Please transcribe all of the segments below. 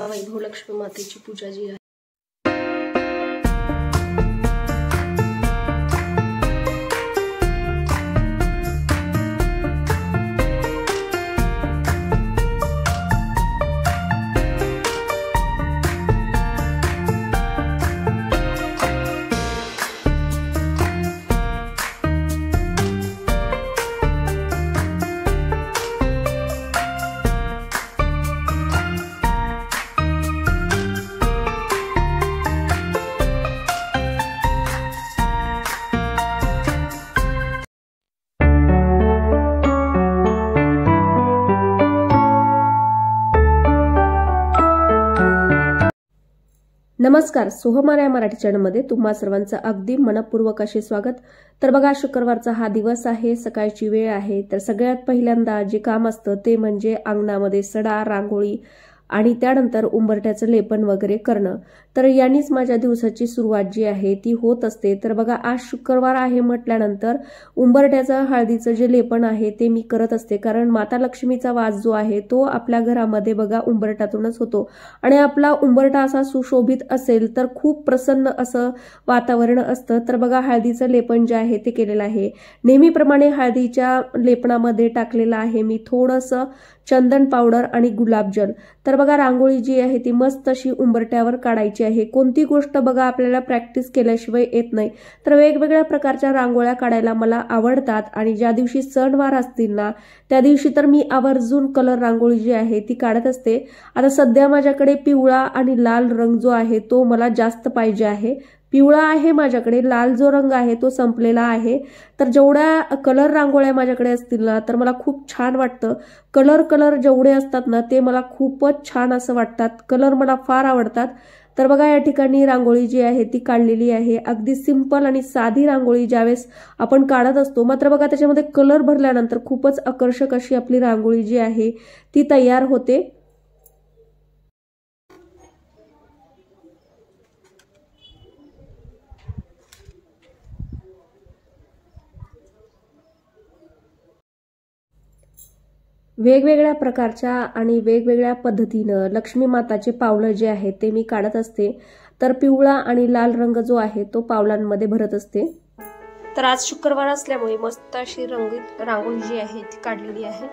वैभव लक्ष्मी मातेची पूजा जी आहे नमस्कार, सोहमारा या मराठी चॅनलमध्ये तुम्हा सर्वांचं अगदी मनपूर्वक असे स्वागत। तर बघा, शुक्रवारचा हा दिवस आहे, सकाळची वेळ आहे। तर सगळ्यात पहिल्यांदा जे काम असतं ते म्हणजे अंगणामध्ये सडा, रांगोळी आणि त्यानंतर उंबरठ्याचं लेपन वगैरे करणं। तर यांनीच माझ्या दिवसाची सुरुवात जी आहे ती होत असते। तर बघा, आज शुक्रवार आहे म्हटल्यानंतर उंबरठ्याचं हळदीचं जे लेपन आहे ते मी करत असते, कारण माता लक्ष्मीचा वास जो आहे तो आपल्या घरामध्ये बघा उंबरठ्यातूनच होतो आणि आपला उंबरठा असा सुशोभित असेल तर खूप प्रसन्न असं वातावरण असतं। तर बघा, हळदीचं लेपन जे आहे ते केलेलं आहे। नेहमीप्रमाणे हळदीच्या लेपनामध्ये टाकलेलं आहे मी थोडंसं चंदन पावडर आणि गुलाबजल। तर बघा, रांगोळी जी आहे ती मस्त अशी उंबरठ्यावर काढायची आहे। कोणती गोष्ट बघा आपल्याला प्रॅक्टिस केल्याशिवाय येत नाही। तर वेगवेगळ्या प्रकारच्या रांगोळ्या काढायला मला आवडतात आणि ज्या दिवशी सणवार असतील ना त्या दिवशी तर मी आवर्जून कलर रांगोळी जी आहे ती काढत असते। आता सध्या माझ्याकडे पिवळा आणि लाल रंग जो आहे तो मला जास्त पाहिजे आहे। पिवळा आहे माझ्याकडे, लाल जो रंग आहे तो संपलेला आहे। तर जेवढ्या कलर रांगोळ्या माझ्याकडे असतील ना तर मला खूप छान वाटतं। कलर जेवढे असतात ना ते मला खूपच छान असं वाटतात, कलर मला फार आवडतात। तर बघा, या ठिकाणी रांगोळी जी आहे ती काढलेली आहे। अगदी सिंपल आणि साधी रांगोळी ज्यावेळेस आपण काढत असतो, मात्र बघा त्याच्यामध्ये कलर भरल्यानंतर खूपच आकर्षक अशी आपली रांगोळी जी आहे ती तयार होते। वेगवेगळ्या प्रकारच्या आणि वेगवेगळ्या पद्धतीनं लक्ष्मी माताचे पावलं जे आहेत ते मी काढत असते। तर पिवळा आणि लाल रंग जो आहे तो पावलांमध्ये भरत असते। तर आज शुक्रवार असल्यामुळे मस्त अशी रंगीत रांगोळी जी आहे ती काढलेली आहे।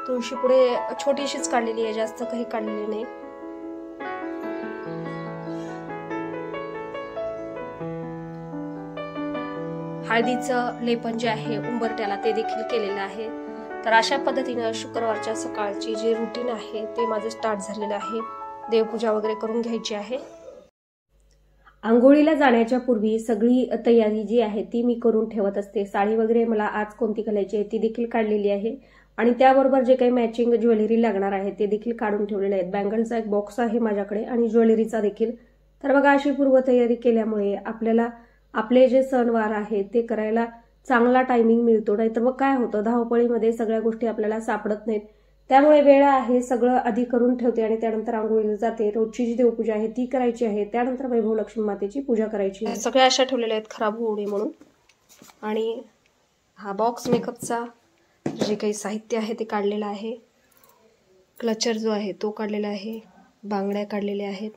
तुळशी पुढे छोटीशीच काढलेली आहे, जास्त काही काढलेली नाही। हळदीचं लेपन जे आहे उंबरठ्याला ते देखील केलेलं आहे। तर अशा पद्धतीने शुक्रवारच्या सकाळची जी रुटीन आहे ते माझं स्टार्ट झालेलं आहे। देवपूजा वगैरे करून घ्यायची आहे। आंघोळीला जाण्याच्या पूर्वी सगळी तयारी जी आहे ती मी करून ठेवत असते। साडी वगैरे मला आज कोणती घालायची आहे ती देखील काढलेली आहे आणि त्याबरोबर जे काही मॅचिंग ज्वेलरी लागणार आहे ते देखील काढून ठेवलेले आहेत। बँगलचा एक बॉक्स आहे माझ्याकडे आणि ज्वेलरीचा देखील। तर बघा, अशी पूर्वतयारी केल्यामुळे आपल्याला आपले जे सणवार आहेत ते करायला चांगला टायमिंग मिळतो। नाहीतर मग काय होतं, धावपळीमध्ये सगळ्या गोष्टी आपल्याला सापडत नाहीत। त्यामुळे वेळ आहे सगळं आधी करून ठेवते आणि त्यानंतर आंघोळीला जाते। रोजची जी देवपूजा आहे ती करायची आहे, त्यानंतर वैभव लक्ष्मी मातेची पूजा करायची आहे। सगळ्या अशा ठेवलेल्या आहेत खराब होऊ नये म्हणून। आणि हा बॉक्स मेकअपचा जे काही साहित्य आहे ते काढलेलं आहे। क्लचर जो आहे तो काढलेला आहे, बांगड्या काढलेल्या आहेत।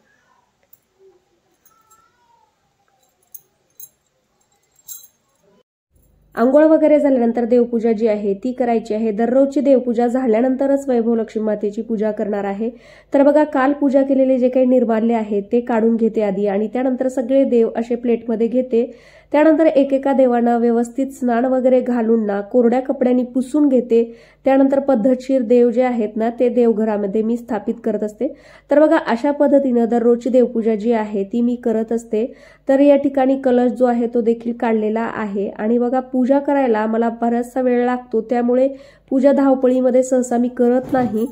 आंघोळ वगैरे झाल्यानंतर देवपूजा जी आहे ती करायची आहे। दररोजची देवपूजा झाल्यानंतरच वैभव लक्ष्मी मातेची पूजा करणार आहे। तर बघा, काल पूजा केलेले जे काही निर्माल्य आहे ते काढून घेते आधी आणि त्यानंतर सगळे देव असे प्लेटमध्ये घेते। त्यानंतर एकेका देवांना व्यवस्थित स्नान वगैरे घालून ना कोरड्या कपड्यांनी पुसून घेते। त्यानंतर पद्धतशीर देव जे आहेत ना ते देवघरामध्ये मी स्थापित करत असते। तर बघा, अशा पद्धतीने दररोजची देवपूजा जी आहे ती मी करत असते। तर या ठिकाणी कलश जो आहे तो देखील काढलेला आहे आणि बघा, पूजा करायला मला बराचसा वेळ लागतो, त्यामुळे पूजा धावपळीमध्ये सहसा मी करत नाही।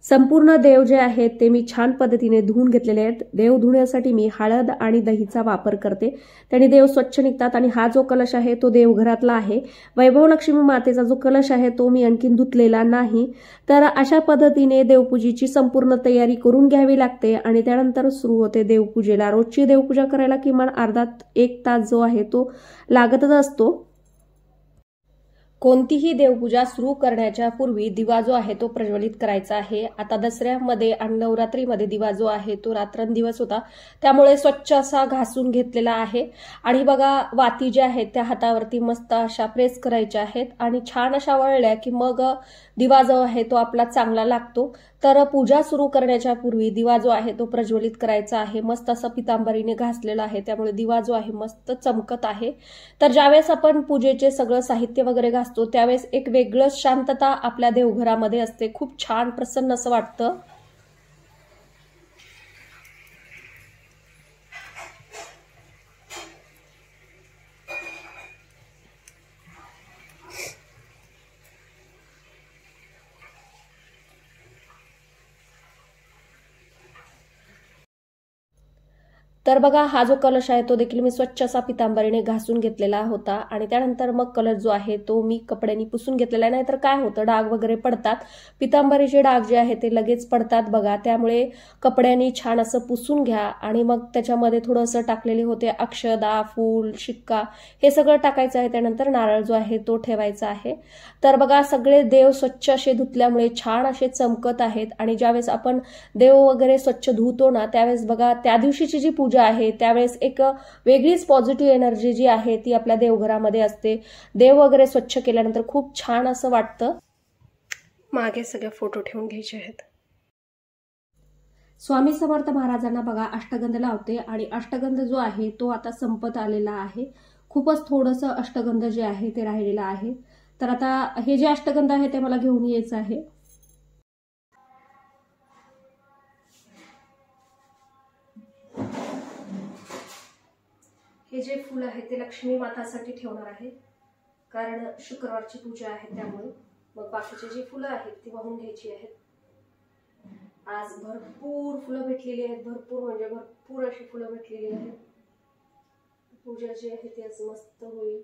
संपूर्ण देव जे आहेत ते मी छान पद्धतीने धुवून घेतलेले आहेत। देव धुण्यासाठी मी हळद आणि दहीचा वापर करते, त्याने देव स्वच्छ निघतात। आणि हा जो कलश आहे तो देवघरातला आहे। वैभव लक्ष्मी मातेचा जो कलश आहे तो मी आणखीन धुतलेला नाही। तर अशा पद्धतीने देवपूजेची संपूर्ण तयारी करून घ्यावी लागते आणि त्यानंतर सुरू होते देवपूजेला। रोजची देवपूजा करायला किमान अर्धा एक तास जो आहे तो लागतच असतो। कोणतीही देवपूजा सुरू करण्याच्या पूर्वी दिवा जो आहे तो प्रज्वलित करायचा आहे। आता दसऱ्यामध्ये आणि नवरात्रीमध्ये दिवा जो आहे तो रात्रंदिवस होता, त्यामुळे स्वच्छ असा घासून घेतलेला आहे। आणि बघा वाती ज्या आहेत त्या हातावरती मस्त अशा प्रेस करायच्या आहेत आणि छान अशा वळल्या की मग दिवा जो आहे तो आपला चांगला लागतो। तर पूजा सुरू करण्याच्या पूर्वी दिवा जो आहे तो प्रज्वलित करायचा आहे। मस्त असं पितांबरीने घासलेला आहे, त्यामुळे दिवा जो आहे मस्त चमकत आहे। तर ज्यावेळेस आपण पूजेचे सगळं साहित्य वगैरे घासतो त्यावेळेस एक वेगळंच शांतता आपल्या देवघरामध्ये असते, खूप छान प्रसन्न असं वाटतं। तर बघा हा जो कलश आहे तो देखील मी स्वच्छ असा पितांबरीने घासून घेतलेला होता आणि त्यानंतर मग कलश जो आहे तो मी कपड्यांनी पुसून घेतलेला आहे। नाहीतर काय होतं, डाग वगैरे पडतात, पितांबरीचे डाग जे आहे ते लगेच पडतात बघा, त्यामुळे कपड्यांनी छान असं पुसून घ्या। आणि मग त्याच्यामध्ये थोडंसं टाकलेले होते अक्षदा, फूल, शिक्का हे सगळं टाकायचं आहे। त्यानंतर नारळ जो आहे तो ठेवायचा आहे। तर बघा सगळे देव स्वच्छ असे धुतल्यामुळे छान असे चमकत आहेत। आणि ज्यावेळेस आपण देव वगैरे स्वच्छ धुतो ना त्यावेळेस बघा त्या दिवशीची जी पूजा आहे त्यावेळेस एक वेगळीच पॉझिटिव्ह एनर्जी जी आहे ती आपल्या देवघरामध्ये असते। देव वगैरे स्वच्छ केल्यानंतर खूप छान असं वाटतं। मागे सगळे फोटो ठेवून घ्यायचे आहेत। स्वामी समर्थ महाराजांना बघा अष्टगंध लावते आणि अष्टगंध जो आहे तो आता संपत आलेला आहे, खूपच थोडंसं अष्टगंध जे आहे ते राहिलेलं आहे। तर आता हे जे अष्टगंध आहे ते मला घेऊन यायचं आहे। हे जे फूल आहे ते लक्ष्मी मातासाठी ठेवणार आहे, कारण शुक्रवारची पूजा आहे त्यामुळे। मग बाकीचे जी फुलं आहेत ती वाहून घ्यायची आहेत। आज भरपूर फुलं भेटलेली आहेत, भरपूर म्हणजे भरपूर अशी फुलं भेटलेली आहेत। पूजा जी आहे ती आज मस्त होईल।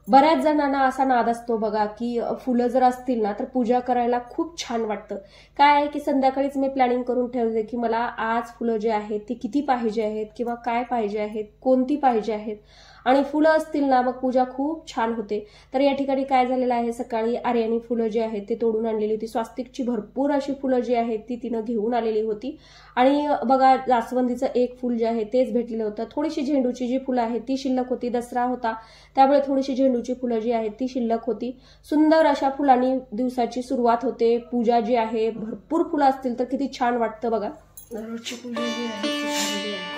बऱ्याच जणांना असा नाद असतो बघा की फुलं जर असतील ना तर पूजा करायला खूप छान वाटतं। काय आहे की संध्याकाळीच मी प्लॅनिंग करून ठेवते की मला आज फुलं जे आहेत ती किती पाहिजे आहेत किंवा काय पाहिजे आहेत, कोणती पाहिजे आहेत, आणि फुलं असतील ना मग पूजा खूप छान होते। तर या ठिकाणी काय झालेलं आहे, सकाळी आर्यानी फुलं जी आहेत ते तोडून आणलेली होती, स्वास्तिकची भरपूर अशी फुलं जी आहेत ती तिनं घेऊन आलेली होती। आणि बघा जास्वंदीचं एक फुल जे आहे तेच भेटलेलं होतं। थोडीशी झेंडूची जी फुलं आहेत ती शिल्लक होती, दसरा होता त्यामुळे थोडीशी झेंडूची फुलं जी आहेत ती शिल्लक होती। सुंदर अशा फुलांनी दिवसाची सुरुवात होते। पूजा जी आहे भरपूर फुलं असतील तर किती छान वाटतं बघा। रोजची पूजा जी आहे ती झालेली आहे।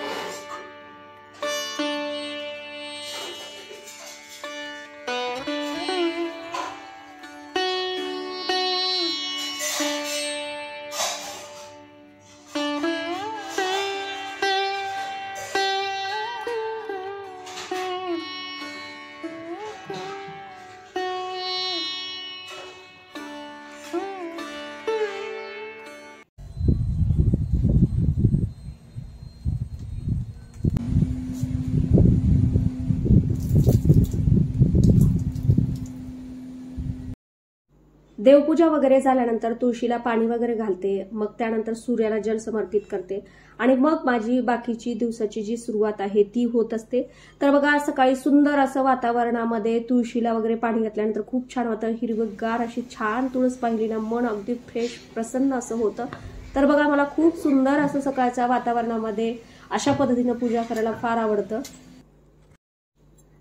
देवपूजा वगैरे झाल्यानंतर तुळशीला पाणी वगैरे घालते, मग त्यानंतर सूर्याला जल समर्पित करते आणि मग माझी बाकीची दिवसाची जी सुरुवात आहे ती होत असते। तर बघा सकाळी सुंदर असं वातावरणामध्ये तुळशीला वगैरे पाणी घातल्यानंतर खूप छान वाटतं, हिरवगार अशी छान तुळस पाहिली ना मन अगदी फ्रेश प्रसन्न असं होतं। तर बघा मला खूप सुंदर असं सकाळच्या वातावरणामध्ये अशा पद्धतीने पूजा करायला फार आवडतं।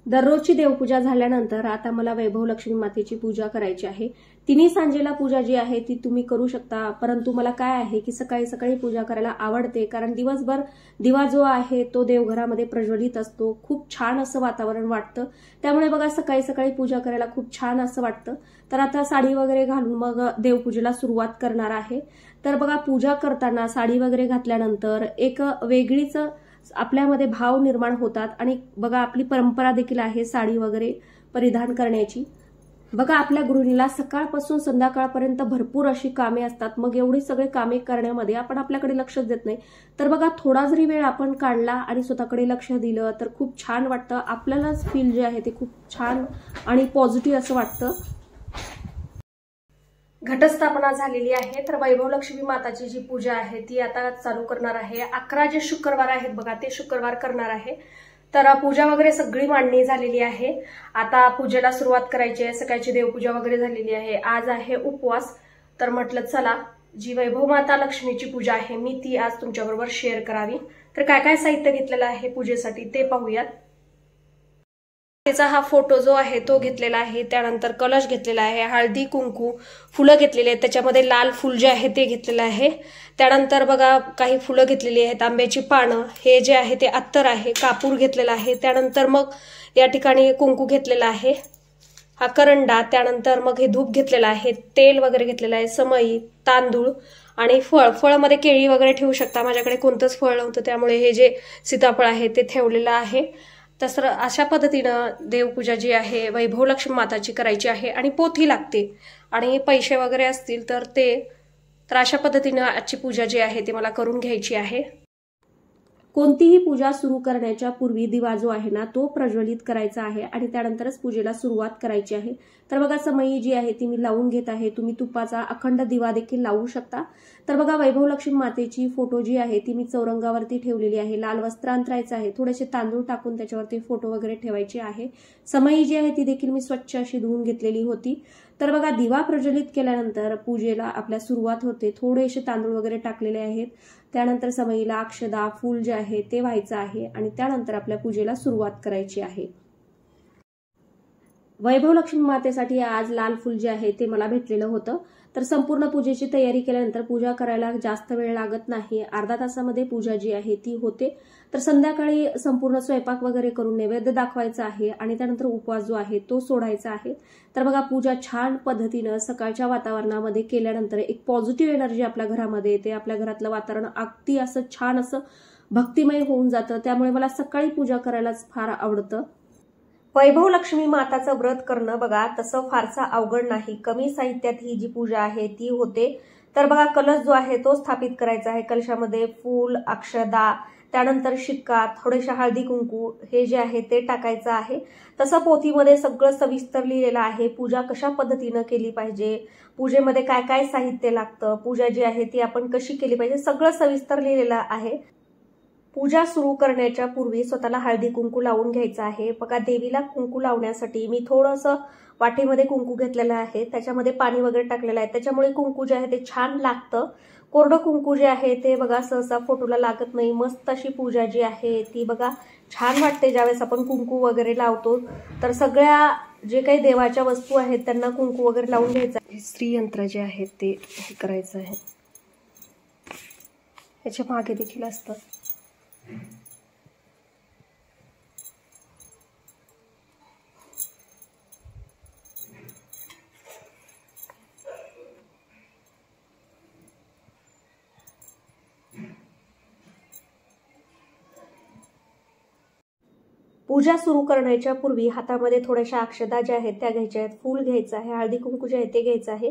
दररोजची देवपूजा झाल्यानंतर आता मला वैभव लक्ष्मी मातेची पूजा करायची आहे। तिन्ही सांजेला पूजा जी आहे ती तुम्ही करू शकता, परंतु मला काय आहे की सकाळी सकाळी पूजा करायला आवडते, कारण दिवसभर दिवा जो आहे तो देवघरामध्ये प्रज्वलित असतो, खूप छान असं वातावरण वाटतं। त्यामुळे बघा सकाळी सकाळी पूजा करायला खूप छान असं वाटतं। तर आता साडी वगैरे घालून मग देवपूजेला सुरुवात करणार आहे। तर बघा पूजा करताना साडी वगैरे घातल्यानंतर एक वेगळीच आपल्यामध्ये भाव निर्माण होतात आणि बघा आपली परंपरा देखील आहे साडी वगैरे परिधान करण्याची। बघा आपल्या गृहिणीला सकाळपासून संध्याकाळपर्यंत भरपूर अशी कामे असतात, मग एवढी सगळे कामे करण्यामध्ये आपण आपल्याकडे लक्ष देत नाही। तर बघा थोडा जरी वेळ आपण काढला आणि स्वतःकडे लक्ष दिलं तर खूप छान वाटतं, आपल्यालाच फील जे आहे ते खूप छान आणि पॉझिटिव्ह असं वाटतं। घटस्थापना झालेली आहे, तर वैभव लक्ष्मी माताची जी पूजा आहे ती आता चालू करणार आहे। 11 जे शुक्रवार आहेत बघा ते शुक्रवार करणार आहे। तर पूजा वगैरे सगळी मांडणी झालेली आहे। आता पूजेला सुरुवात करायची आहे। सकाळची देवपूजा वगैरे झालेली आहे। आज आहे उपवास, तर म्हटलं चला जी वैभव माता लक्ष्मीची पूजा आहे मी ती आज तुमच्याबरोबर शेअर करावी। तर काय काय साहित्य घेतलेलं आहे पूजेसाठी ते पाहूयात। त्याचा हा फोटो जो आहे तो घेतलेला आहे, त्यानंतर कलश घेतलेला आहे, हळदी कुंकू, फुलं घेतलेली आहेत, त्याच्यामध्ये लाल फुल जे आहे ते घेतलेलं आहे। त्यानंतर बघा काही फुलं घेतलेली आहेत, आंब्याची पानं, हे जे आहे ते अत्तर आहे, कापूर घेतलेला आहे, त्यानंतर मग या ठिकाणी कुंकू घेतलेला आहे, हा करंडा, त्यानंतर मग हे धूप घेतलेला आहे, तेल वगैरे घेतलेलं आहे, समई, तांदूळ आणि फळामध्ये केळी वगैरे ठेवू शकता। माझ्याकडे कोणतंच फळ नव्हतं त्यामुळे हे जे सीताफळ आहे ते ठेवलेलं आहे। तसं अशा पद्धतीनं देवपूजा जी आहे वैभव लक्ष्मी माताची करायची आहे आणि पोथी लागते आणि पैसे वगैरे असतील तर अशा पद्धतीनं आजची पूजा जी आहे ती मला करून घ्यायची आहे। कोणतीही पूजा सुरू करण्याच्या पूर्वी दिवा जो आहे ना तो प्रज्वलित करायचा आहे आणि त्यानंतरच पूजेला सुरुवात करायची आहे। तर बघा समई जी आहे ती मी लावून घेत आहे। तुम्ही तुपाचा अखंड दिवा देखील लावू शकता। तर बघा वैभव लक्ष्मी मातेची फोटो जी आहे ती मी चौरंगावरती ठेवलेली आहे। लाल वस्त्र अंतरायचं आहे, थोडेसे तांदूळ टाकून त्याच्यावरती फोटो वगैरे ठेवायचे आहे। समई जी आहे ती देखील मी स्वच्छ अशी धुवून घेतलेली होती। तर बघा दिवा प्रज्वलित केल्यानंतर पूजेला आपल्या सुरुवात होते। थोडेसे तांदूळ वगैरे टाकलेले आहेत, त्यानंतर समईला अक्षदा फूल जे आहे ते व्हायचं आहे आणि त्यानंतर आपल्या पूजेला सुरुवात करायची आहे। वैभव लक्ष्मी मातेसाठी आज लाल फूल जे आहे ते मला भेटलेलं होतं। तर संपूर्ण पूजेची तयारी केल्यानंतर पूजा करायला जास्त वेळ लागत नाही, अर्धा तासामध्ये पूजा जी आहे ती होते। तर संध्याकाळी संपूर्ण स्वयंपाक वगैरे करून नैवेद्य दाखवायचा आहे आणि त्यानंतर उपवास जो आहे तो सोडायचा आहे। तर बघा पूजा छान पद्धतीनं सकाळच्या वातावरणामध्ये केल्यानंतर एक पॉझिटिव्ह एनर्जी आपल्या घरामध्ये येते। आपल्या घरातलं वातावरण अगदी असं छान असं भक्तिमय होऊन जातं, त्यामुळे मला सकाळी पूजा करायलाच फार आवडतं। वैभव लक्ष्मी माताचं व्रत करणं बघा तसं फारसा अवघड नाही, कमी साहित्यात ही जी पूजा आहे ती होते। तर बघा कलश जो आहे तो स्थापित करायचा आहे। कलशामध्ये फूल, अक्षदा, त्यानंतर शिक्का, थोडेशा हळदी कुंकू हे जे आहे ते टाकायचं आहे। तसं पोथीमध्ये सगळं सविस्तर लिहिलेलं आहे, पूजा कशा पद्धतीनं केली पाहिजे, पूजेमध्ये काय काय साहित्य लागतं, पूजा जी आहे ती आपण कशी केली पाहिजे, सगळं सविस्तर लिहिलेलं आहे। पूजा सुरू करण्याच्या पूर्वी स्वतःला हळदी कुंकू लावून घ्यायचं आहे। बघा देवीला कुंकू लावण्यासाठी मी थोडंसं वाटीमध्ये कुंकू घेतलेलं आहे, त्याच्यामध्ये पाणी वगैरे टाकलेलं आहे, त्याच्यामुळे कुंकू जे आहे ते छान लागतं। कोरडं कुंकू जे आहे ते बघा सहसा फोटोला लागत नाही। मस्त अशी पूजा जी आहे ती बघा छान वाटते ज्यावेळेस आपण कुंकू वगैरे लावतो। तर सगळ्या जे काही देवाच्या वस्तू आहेत त्यांना कुंकू वगैरे लावून घ्यायचं। श्रीयंत्र जे आहे ते करायचं आहे, याच्या मागे देखील असतं। पूजा सुरू करण्याच्या पूर्वी हातामध्ये थोड्याशा अक्षदा ज्या आहेत त्या घ्यायच्या आहेत, फूल घ्यायचं आहे, हळदी कुंकू जे आहे ते घ्यायचं आहे।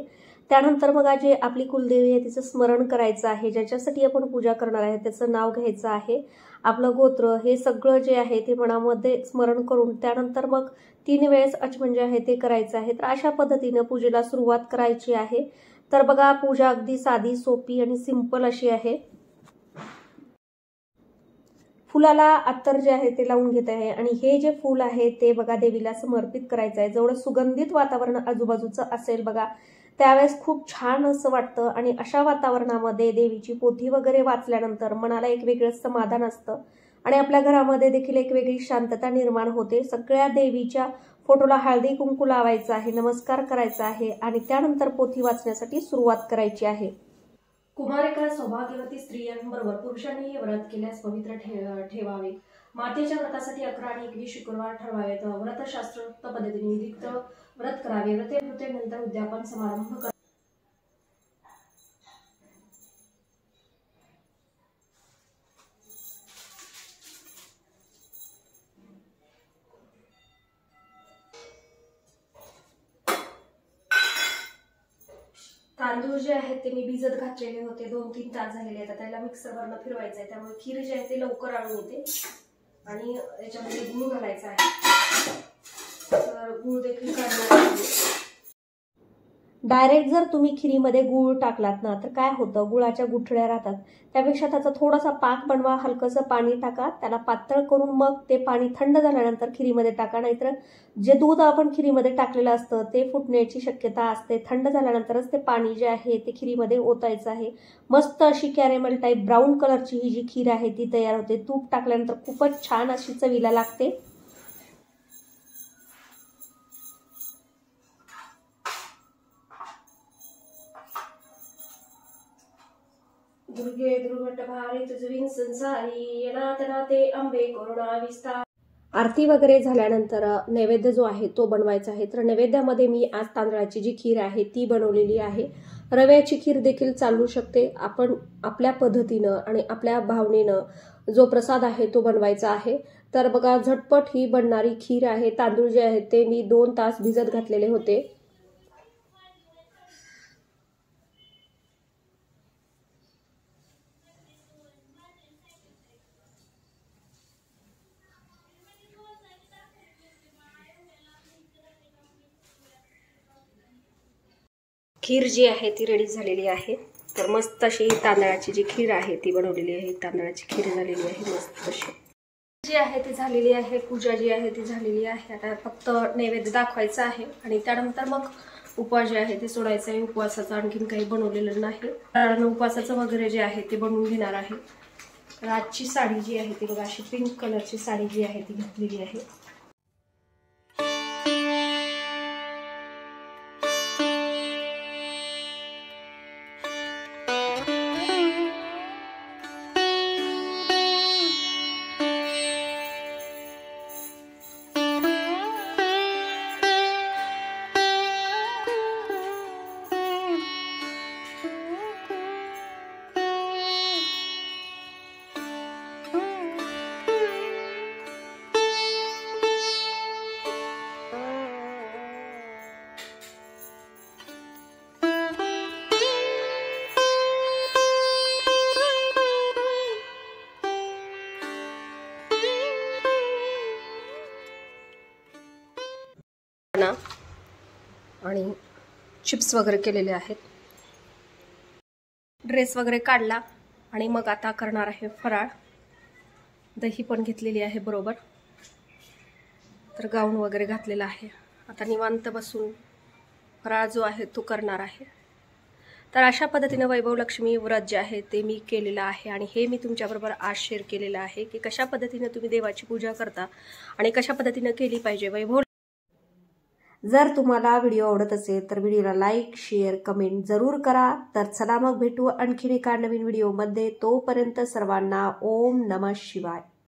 त्यानंतर मग जे आपली कुलदेवी आहे तिचं स्मरण करायचं आहे, ज्याच्यासाठी आपण पूजा करणार आहे त्याचं नाव घ्यायचं आहे, आपलं गोत्र हे सगळं जे आहे ते मनामध्ये स्मरण करून त्यानंतर मग 3 वेळेस आचमन जे आहे ते करायचं आहे। तर अशा पद्धतीनं पूजेला सुरुवात करायची आहे। तर बघा पूजा अगदी साधी सोपी आणि सिंपल अशी आहे। फुलाला अत्तर जे आहे ते लावून घेत आहे आणि हे जे फूल आहे ते बघा देवीला समर्पित करायचं आहे। जेवढं सुगंधित वातावरण आजूबाजूचं असेल बघा त्यावेळेस खूप छान असं वाटतं आणि अशा वातावरणामध्ये देवीची पोथी वगैरे वाचल्यानंतर मनाला एक वेगळं समाधान असतं आणि आपल्या घरामध्ये देखील एक वेगळी शांतता निर्माण होते। सगळ्या देवीच्या फोटोला हळदी कुंकू लावायचं आहे, नमस्कार करायचा आहे आणि त्यानंतर पोथी वाचण्यासाठी सुरुवात करायची आहे। कुमारिका सौभाग्यवती स्त्रियांबरोबर पुरुषांनी हे व्रत केल्यास पवित्र ठेवावे। मातेच्या व्रतासाठी 11 आणि 21 शुक्रवार ठरवावेत। व्रतशास्त्रोक्त पद्धतीने विधिक्त व्रत करावे। व्रतेनंतर उद्यापन समारंभ करावे। तांदूळ जे आहेत ते मी भिजत घातलेले होते, 2-3 तास झालेले आहेत। त्याला मिक्सरवरनं फिरवायचं आहे, त्यामुळे खीर जे आहे ते लवकर आळून येते आणि याच्यामध्ये गूळ घालायचा आहे। तर गूळ देखील काढणार आहे। डायरेक्ट जर तुम्ही खिरीमध्ये गूळ टाकलात ना तर काय होतं, गुळाच्या गुठळ्या राहतात. त्यापेक्षा त्याचा थोडासा पाक बनवा, हलकंसं पाणी टाका, त्याला पातळ करून मग ते पाणी थंड झाल्यानंतर खिरीमध्ये टाका. नाहीतर जे दूध आपण खिरीमध्ये टाकलेलं असतं ते फुटण्याची शक्यता असते. थंड झाल्यानंतरच ते पाणी जे आहे ते खिरीमध्ये ओतायचं आहे. मस्त अशी कॅरेमल टाईप ब्राऊन कलरची ही जी खीर आहे ती तयार होते. तूप टाकल्यानंतर खूपच छान अशी चवीला लागते. दुर्गे दुर्घट भारी तुझविन संसारी येनात नाते अंबे करुणा विस्तार. आरती वगैरे झाल्यानंतर नैवेद्य जो आहे तो बनवायचा आहे. तर नैवेद्यामध्ये मी आज तांदळाची जी खीर आहे ती बनवलेली आहे. रव्याची खीर देखील चालू शकते. आपण आपल्या पद्धतीनं आणि आपल्या भावनेनं जो प्रसाद आहे तो बनवायचा आहे. तर बघा, झटपट ही बनणारी खीर आहे. तांदूळ जे आहेत ते मी 2 तास भिजत घातलेले होते. खीर जी आहे ती रेडी झालेली आहे. तर मस्त अशी तांदळाची जी खीर आहे ती बनवलेली आहे. तांदळाची खीर झालेली आहे मस्त अशी जी आहे ती झालेली आहे. पूजा जी आहे ती झालेली आहे. आता फक्त नैवेद्य दाखवायचा आहे आणि त्यानंतर मग उपवास जे आहे ते सोडायचं आहे. उपवासाचं आणखीन काही बनवलेलं नाही, कारण उपवासाचं वगैरे जे आहे ते बनवून घेणार आहे. तर आजची साडी जी आहे ती बघा, अशी पिंक कलरची साडी जी आहे ती घातलेली आहे. आणि चिप्स वगैरे केलेले आहेत. ड्रेस वगैरे काढला आणि मग आता करणार आहे फराळ. दही पण घेतलेली आहे बरोबर. तर गाऊन वगैरे घातलेला आहे. आता निवांत बसून फराळ जो आहे तो करणार आहे. तर अशा पद्धतीने वैभव लक्ष्मी व्रत जे आहे ते मी केलेलं आहे आणि हे मी तुमच्याबरोबर आज शेअर केलेलं आहे की कशा पद्धतीने तुम्ही देवाची पूजा करता आणि कशा पद्धतीने केली पाहिजे. वैभव, जर तुम्हाला व्हिडिओ आवडत असेल तर व्हिडिओला लाईक, शेअर, कमेंट जरूर करा. तर चला मग भेटू आणखीन एका नवीन व्हिडिओमध्ये. तोपर्यंत सर्वांना ओम नमः शिवाय.